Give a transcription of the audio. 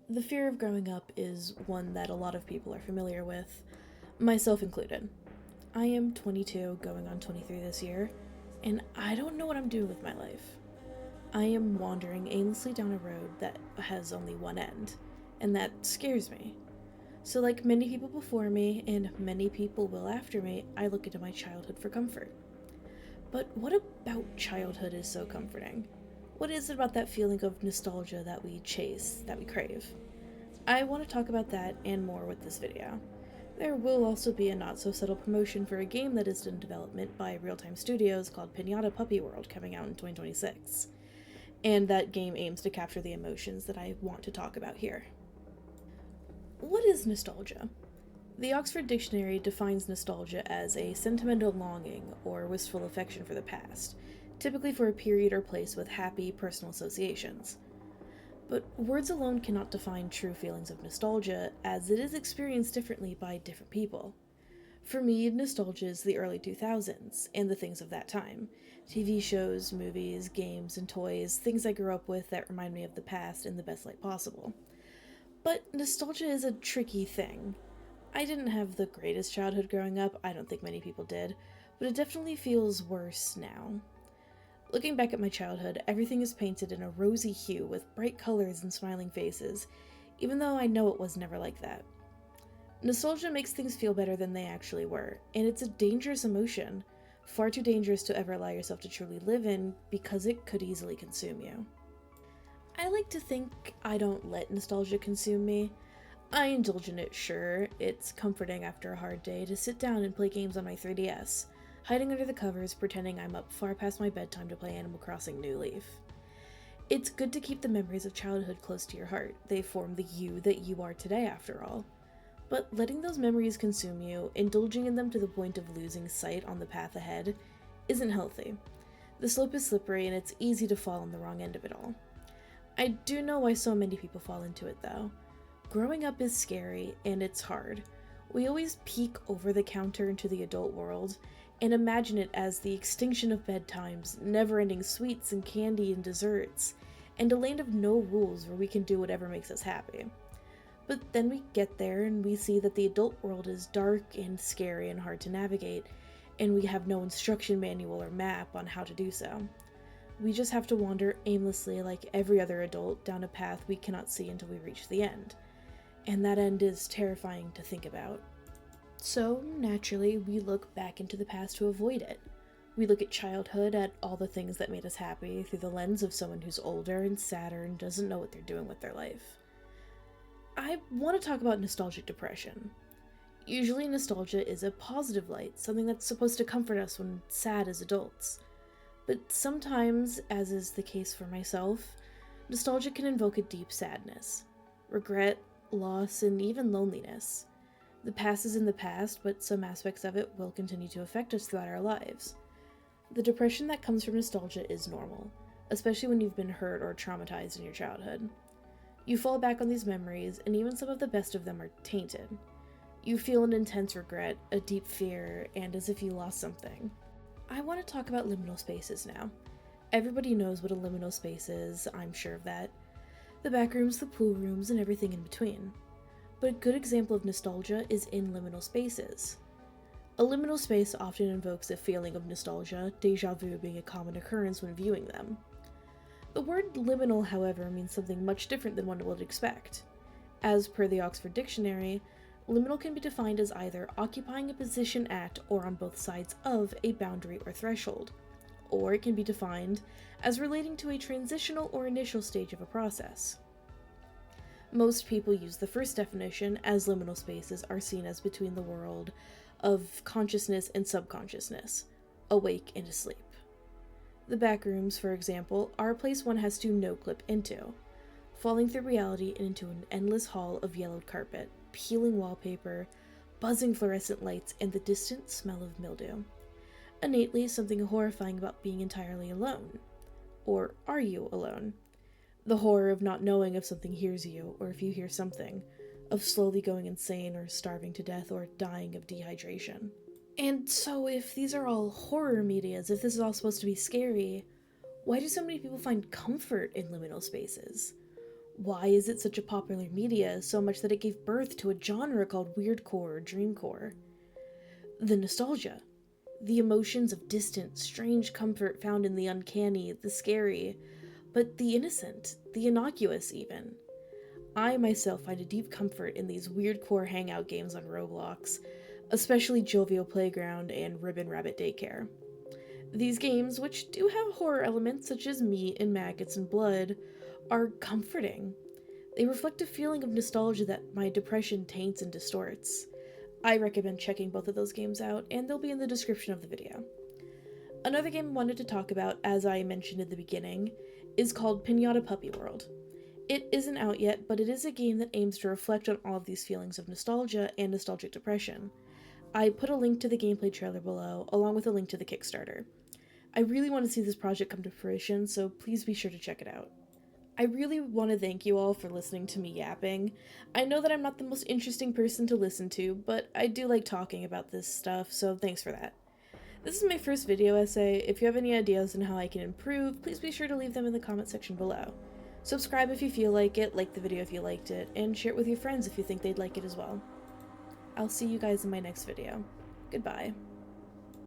The fear of growing up is one that a lot of people are familiar with, myself included. I am 22, going on 23 this year, and I don't know what I'm doing with my life. I am wandering aimlessly down a road that has only one end, and that scares me. So, like many people before me, and many people will after me, I look into my childhood for comfort. But what about childhood is so comforting? What is it about that feeling of nostalgia that we chase, that we crave? I want to talk about that and more with this video. There will also be a not so subtle promotion for a game that is in development by Real Time Studios called Pinata Puppy World coming out in 2026. And that game aims to capture the emotions that I want to talk about here. What is nostalgia? The Oxford Dictionary defines nostalgia as a sentimental longing or wistful affection for the past, typically for a period or place with happy personal associations. But words alone cannot define true feelings of nostalgia, as it is experienced differently by different people. For me, nostalgia is the early 2000s and the things of that time. TV shows, movies, games, and toys, things I grew up with that remind me of the past in the best light possible. But nostalgia is a tricky thing. I didn't have the greatest childhood growing up, I don't think many people did, but it definitely feels worse now. Looking back at my childhood, everything is painted in a rosy hue with bright colors and smiling faces, even though I know it was never like that. Nostalgia makes things feel better than they actually were, and it's a dangerous emotion, far too dangerous to ever allow yourself to truly live in because it could easily consume you. I like to think I don't let nostalgia consume me. I indulge in it, sure. It's comforting after a hard day to sit down and play games on my 3DS, hiding under the covers pretending I'm up far past my bedtime to play Animal Crossing New Leaf. It's good to keep the memories of childhood close to your heart. They form the you that you are today, after all. But letting those memories consume you, indulging in them to the point of losing sight on the path ahead, isn't healthy. The slope is slippery and it's easy to fall on the wrong end of it all. I do know why so many people fall into it though. Growing up is scary and it's hard. We always peek over the counter into the adult world and imagine it as the extinction of bedtimes, never-ending sweets and candy and desserts, and a land of no rules where we can do whatever makes us happy. But then we get there and we see that the adult world is dark and scary and hard to navigate, and we have no instruction manual or map on how to do so. We just have to wander aimlessly like every other adult down a path we cannot see until we reach the end. And that end is terrifying to think about. So, naturally, we look back into the past to avoid it. We look at childhood, at all the things that made us happy, through the lens of someone who's older and sadder and doesn't know what they're doing with their life. I want to talk about nostalgic depression. Usually, nostalgia is a positive light, something that's supposed to comfort us when sad as adults. But sometimes, as is the case for myself, nostalgia can invoke a deep sadness, regret, loss, and even loneliness. The past is in the past, but some aspects of it will continue to affect us throughout our lives. The depression that comes from nostalgia is normal, especially when you've been hurt or traumatized in your childhood. You fall back on these memories, and even some of the best of them are tainted. You feel an intense regret, a deep fear, and as if you lost something. I want to talk about liminal spaces now. Everybody knows what a liminal space is, I'm sure of that. The back rooms, the pool rooms, and everything in between. But a good example of nostalgia is in liminal spaces. A liminal space often invokes a feeling of nostalgia, déjà vu being a common occurrence when viewing them. The word liminal, however, means something much different than one would expect. As per the Oxford Dictionary, liminal can be defined as either occupying a position at or on both sides of a boundary or threshold, or it can be defined as relating to a transitional or initial stage of a process. Most people use the first definition, as liminal spaces are seen as between the world of consciousness and subconsciousness, awake and asleep. The back rooms, for example, are a place one has to no-clip into, falling through reality and into an endless hall of yellowed carpet, peeling wallpaper, buzzing fluorescent lights, and the distant smell of mildew. Innately, something horrifying about being entirely alone. Or are you alone? The horror of not knowing if something hears you, or if you hear something, of slowly going insane or starving to death or dying of dehydration. And so, if these are all horror medias, if this is all supposed to be scary, why do so many people find comfort in liminal spaces? Why is it such a popular media, so much that it gave birth to a genre called weirdcore or dreamcore? The nostalgia. The emotions of distant, strange comfort found in the uncanny, the scary, but the innocent, the innocuous even. I myself find a deep comfort in these weirdcore hangout games on Roblox, especially Jovial Playground and Ribbon Rabbit Daycare. These games, which do have horror elements such as meat and maggots and blood, are comforting. They reflect a feeling of nostalgia that my depression taints and distorts. I recommend checking both of those games out, and they'll be in the description of the video. Another game I wanted to talk about, as I mentioned at the beginning, is called Pinata Puppy World. It isn't out yet, but it is a game that aims to reflect on all of these feelings of nostalgia and nostalgic depression. I put a link to the gameplay trailer below, along with a link to the Kickstarter. I really want to see this project come to fruition, so please be sure to check it out. I really want to thank you all for listening to me yapping. I know that I'm not the most interesting person to listen to, but I do like talking about this stuff, so thanks for that. This is my first video essay. If you have any ideas on how I can improve, please be sure to leave them in the comment section below. Subscribe if you feel like it, like the video if you liked it, and share it with your friends if you think they'd like it as well. I'll see you guys in my next video. Goodbye.